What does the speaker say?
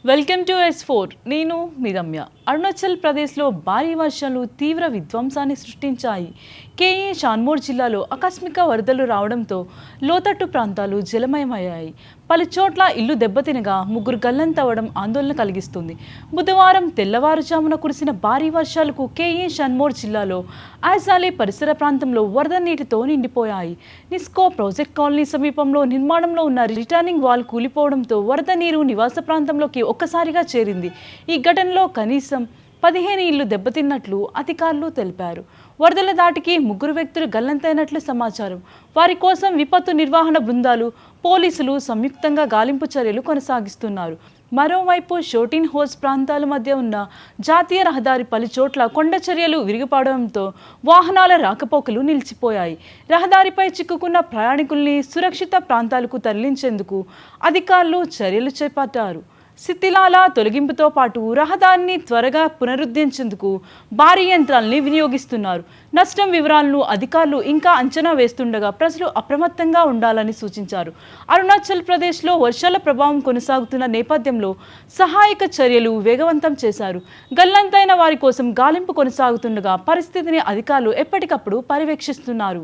Welcome to S4 నేను మీ రమ్య. అరుణాచల్ ప్రదేశ్లో భారీ వర్షాలు తీవ్ర విధ్వంసాన్ని సృష్టించాయి. కేఏ షాన్మోర్ జిల్లాలో ఆకస్మిక వరదలు రావడంతో లోతట్టు ప్రాంతాలు జలమయమయ్యాయి. పలు చోట్ల ఇల్లు దెబ్బతినగా ముగ్గురు గల్లంతవడం ఆందోళన కలిగిస్తుంది. బుధవారం తెల్లవారుజామున కురిసిన భారీ వర్షాలకు కేఏ షాన్మోర్ జిల్లాలో ఆజాలే పరిసర ప్రాంతంలో వరద నీటితో నిండిపోయాయి. నిస్కో ప్రాజెక్ట్ కాలనీ సమీపంలో నిర్మాణంలో ఉన్న రిటర్నింగ్ వాల్ కూలిపోవడంతో వరద నీరు నివాస ప్రాంతంలోకి ఒక్కసారిగా చేరింది. ఈ ఘటనలో కనీసం 15 ఇళ్లు దెబ్బతిన్నట్లు అధికారులు తెలిపారు. వరదల దాటికి ముగ్గురు వ్యక్తులు గల్లంతైనట్లు సమాచారం. వారి కోసం విపత్తు నిర్వహణ బృందాలు, పోలీసులు సంయుక్తంగా గాలింపు చర్యలు కొనసాగిస్తున్నారు. మరోవైపు షోటిన్ హోస్ ప్రాంతాల మధ్య ఉన్న జాతీయ రహదారి పలు చోట్ల కొండ చర్యలు విరిగిపడడంతో వాహనాల రాకపోకలు నిలిచిపోయాయి. రహదారిపై చిక్కుకున్న ప్రయాణికుల్ని సురక్షిత ప్రాంతాలకు తరలించేందుకు అధికారులు చర్యలు చేపట్టారు. శిథిలాల తొలగింపుతో పాటు రహదారిని త్వరగా పునరుద్ధరించేందుకు భారీ యంత్రాలని వినియోగిస్తున్నారు. నష్టం వివరాలను అధికారులు ఇంకా అంచనా వేస్తుండగా ప్రజలు అప్రమత్తంగా ఉండాలని సూచించారు. అరుణాచల్ ప్రదేశ్లో వర్షాల ప్రభావం కొనసాగుతున్న నేపథ్యంలో సహాయక చర్యలు వేగవంతం చేశారు. గల్లంతైన వారి కోసం గాలింపు కొనసాగుతుండగా పరిస్థితిని అధికారులు ఎప్పటికప్పుడు పర్యవేక్షిస్తున్నారు.